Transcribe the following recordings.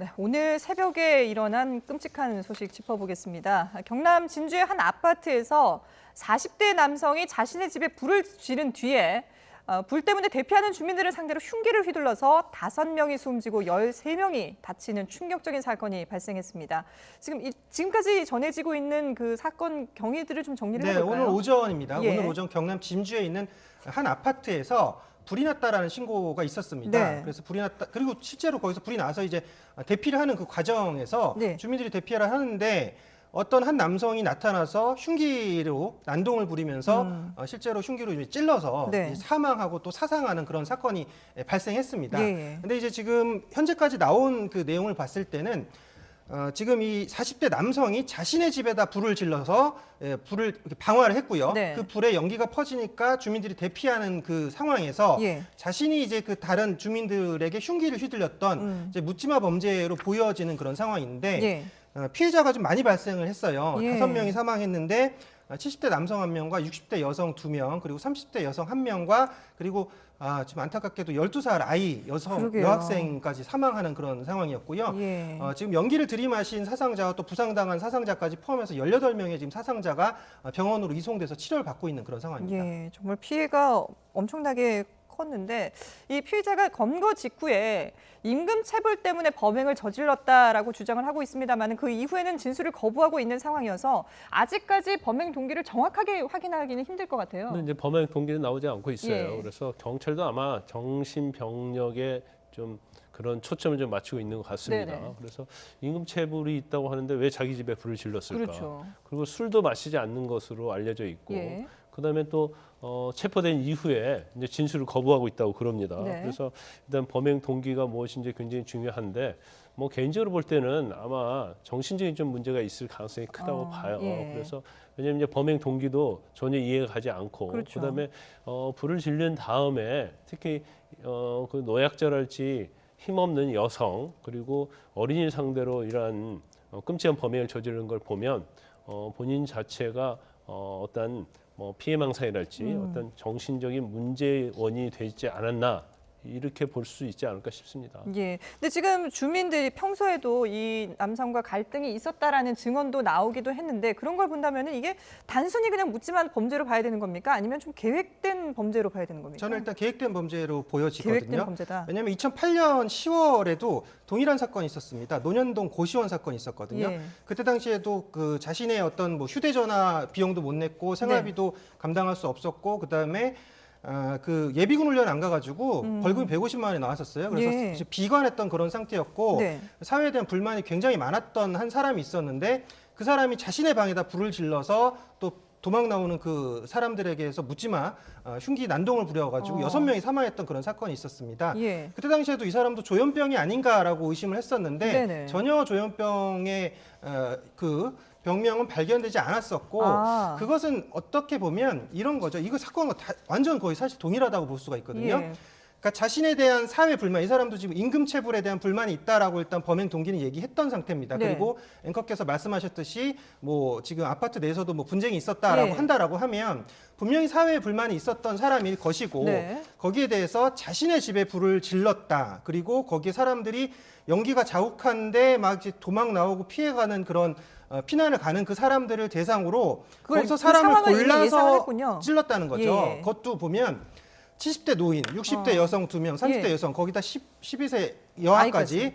네, 오늘 새벽에 일어난 끔찍한 소식 짚어보겠습니다. 경남 진주의 한 아파트에서 40대 남성이 자신의 집에 불을 지른 뒤에 불 때문에 대피하는 주민들을 상대로 흉기를 휘둘러서 5명이 숨지고 13명이 다치는 충격적인 사건이 발생했습니다. 지금까지 전해지고 있는 그 사건 경위들을 좀 정리를 해볼까요? 오늘 오전입니다. 예. 오늘 오전 경남 진주에 있는 한 아파트에서 불이 났다라는 신고가 있었습니다. 네. 그래서 불이 났다. 그리고 실제로 거기서 불이 나서 이제 대피를 하는 그 과정에서 네. 주민들이 대피를 하는데 어떤 한 남성이 나타나서 흉기로 난동을 부리면서 실제로 흉기로 이제 찔러서 네. 사망하고 또 사상하는 그런 사건이 발생했습니다. 예. 근데 이제 지금 현재까지 나온 그 내용을 봤을 때는 지금 이 40대 남성이 자신의 집에다 불을 질러서 불을 이렇게 방화를 했고요. 네. 그 불에 연기가 퍼지니까 주민들이 대피하는 그 상황에서 예. 자신이 이제 그 다른 주민들에게 흉기를 휘둘렸던 이제 묻지마 범죄로 보여지는 그런 상황인데 예. 피해자가 좀 많이 발생을 했어요. 예. 5명이 사망했는데 70대 남성 1명과 60대 여성 2명, 그리고 30대 여성 1명과 그리고 지금 안타깝게도 12살 아이 그러게요. 여학생까지 사망하는 그런 상황이었고요. 예. 지금 연기를 들이마신 사상자와 또 부상당한 사상자까지 포함해서 18명의 지금 사상자가 병원으로 이송돼서 치료를 받고 있는 그런 상황입니다. 예, 정말 피해가 엄청나게 컸는데 이 피해자가 검거 직후에 임금 체불 때문에 범행을 저질렀다라고 주장을 하고 있습니다만 그 이후에는 진술을 거부하고 있는 상황이어서 아직까지 범행 동기를 정확하게 확인하기는 힘들 것 같아요. 근데 이제 범행 동기는 나오지 않고 있어요. 예. 그래서 경찰도 아마 정신병력에 좀 그런 초점을 좀 맞추고 있는 것 같습니다. 네네. 그래서 임금체불이 있다고 하는데 왜 자기 집에 불을 질렀을까? 그렇죠. 그리고 술도 마시지 않는 것으로 알려져 있고, 예. 그다음에 또 체포된 이후에 이제 진술을 거부하고 있다고 그럽니다. 네. 그래서 일단 범행 동기가 무엇인지 굉장히 중요한데, 뭐 개인적으로 볼 때는 아마 정신적인 좀 문제가 있을 가능성이 크다고 봐요. 예. 그래서 왜냐하면 이제 범행 동기도 전혀 이해가 가지 않고, 그렇죠. 그다음에 불을 지른 다음에 특히 그 노약자랄지 힘없는 여성 그리고 어린이를 상대로 이러한 끔찍한 범행을 저지른 걸 보면 본인 자체가 어떤 뭐 피해망상이랄지 어떤 정신적인 문제원이 되지 않았나 이렇게 볼 수 있지 않을까 싶습니다. 예. 근데 지금 주민들이 평소에도 이 남성과 갈등이 있었다라는 증언도 나오기도 했는데 그런 걸 본다면 이게 단순히 그냥 묻지만 범죄로 봐야 되는 겁니까? 아니면 좀 계획된 범죄로 봐야 되는 겁니까? 저는 일단 계획된 범죄로 보여지거든요. 계획된 범죄다. 왜냐하면 2008년 10월에도 동일한 사건이 있었습니다. 논현동 고시원 사건이 있었거든요. 예. 그때 당시에도 그 자신의 어떤 뭐 휴대전화 비용도 못 냈고 생활비도 감당할 수 없었고 그다음에 그 예비군 훈련 안 가가지고 벌금이 150만 원이 나왔었어요. 그래서 예. 비관했던 그런 상태였고 네. 사회에 대한 불만이 굉장히 많았던 한 사람이 있었는데 그 사람이 자신의 방에다 불을 질러서 또 도망 나오는 그 사람들에게서 묻지마 흉기 난동을 부려가지고 6명이 사망했던 그런 사건이 있었습니다. 예. 그때 당시에도 이 사람도 조현병이 아닌가라고 의심을 했었는데 네네. 전혀 조현병의 그 병명은 발견되지 않았었고 그것은 어떻게 보면 이런 거죠. 이거 사건과 완전 거의 사실 동일하다고 볼 수가 있거든요. 예. 그러니까 자신에 대한 사회 불만, 이 사람도 지금 임금체불에 대한 불만이 있다라고 일단 범행 동기는 얘기했던 상태입니다. 네. 그리고 앵커께서 말씀하셨듯이 뭐 지금 아파트 내에서도 뭐 분쟁이 있었다라고 예. 한다라고 하면 분명히 사회에 불만이 있었던 사람일 것이고 네. 거기에 대해서 자신의 집에 불을 질렀다. 그리고 거기에 사람들이 연기가 자욱한데 막 이제 도망 나오고 피해가는 그런 피난을 가는 그 사람들을 대상으로 거기서 그 사람을 상황을 이미 예상을 골라서 했군요. 찔렀다는 거죠. 예. 그것도 보면 70대 노인, 60대 여성 2명, 30대 예. 여성, 거기다 12세 여아까지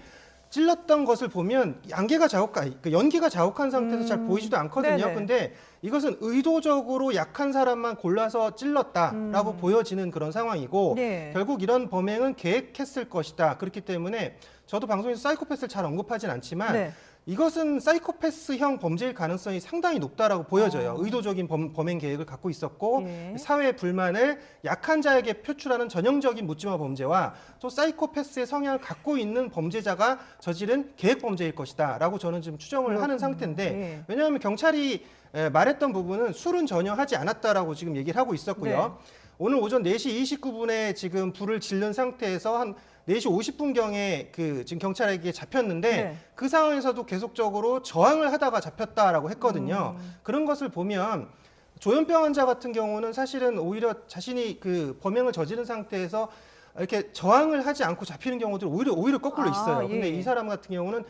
찔렀던 것을 보면 연기가 자욱한 상태에서 잘 보이지도 않거든요. 네네. 근데 이것은 의도적으로 약한 사람만 골라서 찔렀다라고 보여지는 그런 상황이고 네. 결국 이런 범행은 계획했을 것이다. 그렇기 때문에 저도 방송에서 사이코패스를 잘 언급하진 않지만 네. 이것은 사이코패스형 범죄일 가능성이 상당히 높다라고 보여져요. 의도적인 범행 계획을 갖고 있었고 예. 사회 불만을 약한 자에게 표출하는 전형적인 묻지마 범죄와 또 사이코패스의 성향을 갖고 있는 범죄자가 저지른 계획 범죄일 것이다라고 저는 지금 추정을 하는 상태인데 예. 왜냐하면 경찰이 말했던 부분은 술은 전혀 하지 않았다라고 지금 얘기를 하고 있었고요. 네. 오늘 오전 4시 29분에 지금 불을 지른 상태에서 한 4시 50분경에 그 지금 경찰에게 잡혔는데 네. 그 상황에서도 계속적으로 저항을 하다가 잡혔다라고 했거든요. 그런 것을 보면 조현병 환자 같은 경우는 사실은 오히려 자신이 그 범행을 저지른 상태에서 이렇게 저항을 하지 않고 잡히는 경우들 오히려 거꾸로 있어요. 근데 예. 이 사람 같은 경우는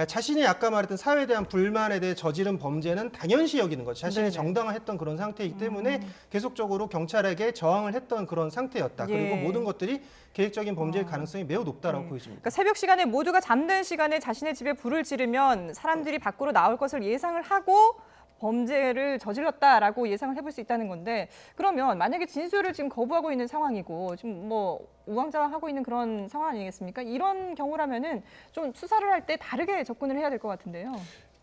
자신이 아까 말했던 사회에 대한 불만에 대해 저지른 범죄는 당연시 여기는 거죠. 자신이 네네. 정당화했던 그런 상태이기 때문에 계속적으로 경찰에게 저항을 했던 그런 상태였다. 예. 그리고 모든 것들이 계획적인 범죄일 가능성이 매우 높다라고 예. 보여집니다. 그러니까 새벽 시간에 모두가 잠든 시간에 자신의 집에 불을 지르면 사람들이 밖으로 나올 것을 예상을 하고 범죄를 저질렀다라고 예상을 해볼 수 있다는 건데, 그러면 만약에 진술을 지금 거부하고 있는 상황이고 지금 뭐 우왕좌왕하고 있는 그런 상황 아니겠습니까? 이런 경우라면은 좀 수사를 할 때 다르게 접근을 해야 될 것 같은데요.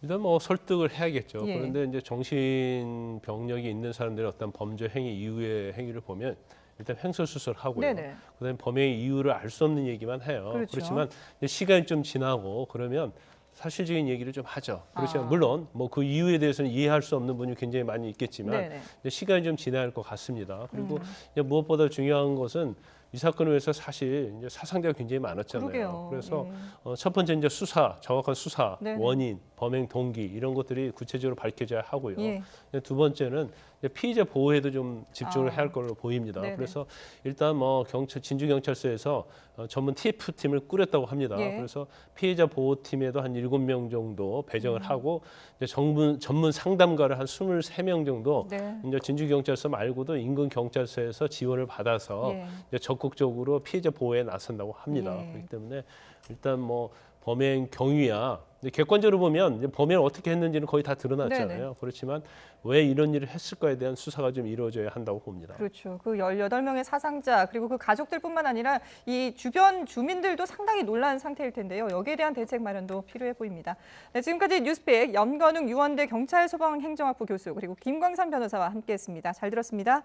일단 뭐 설득을 해야겠죠. 예. 그런데 이제 정신 병력이 있는 사람들의 어떤 범죄 행위 이후의 행위를 보면 일단 횡설수설 하고요. 네네. 그다음에 범행의 이유를 알 수 없는 얘기만 해요. 그렇죠. 그렇지만 이제 시간이 좀 지나고 그러면 사실적인 얘기를 좀 하죠. 그렇지만 물론 뭐 그 이유에 대해서는 이해할 수 없는 분이 굉장히 많이 있겠지만 네네. 이제 시간이 좀 지나야 할 것 같습니다. 그리고 이제 무엇보다 중요한 것은 이 사건을 위해서 사실 이제 사상자가 굉장히 많았잖아요. 그러게요. 그래서 예. 첫 번째 이제 수사, 정확한 수사, 네네. 원인, 범행 동기 이런 것들이 구체적으로 밝혀져야 하고요. 예. 두 번째는 이제 피의자 보호에도 좀 집중을 아. 해야 할 걸로 보입니다. 네네. 그래서 일단 뭐 진주 경찰서에서 전문 TF 팀을 꾸렸다고 합니다. 예. 그래서 피해자 보호팀에도 한 7명 정도 배정을 하고 이제 전문 상담가를 한 23명 정도 네. 이제 진주 경찰서 말고도 인근 경찰서에서 지원을 받아서 예. 이제 적극적으로 피해자 보호에 나선다고 합니다. 예. 그렇기 때문에 일단 뭐 범행 경위야 근데 객관적으로 보면 이제 범행을 어떻게 했는지는 거의 다 드러났잖아요. 네네. 그렇지만 왜 이런 일을 했을까에 대한 수사가 좀 이루어져야 한다고 봅니다. 그렇죠. 그 18명의 사상자 그리고 그 가족들뿐만 아니라 이 주변 주민들도 상당히 놀란 상태일 텐데요. 여기에 대한 대책 마련도 필요해 보입니다. 네, 지금까지 뉴스픽 염건웅 유원대 경찰소방행정학부 교수 그리고 김광산 변호사와 함께했습니다. 잘 들었습니다.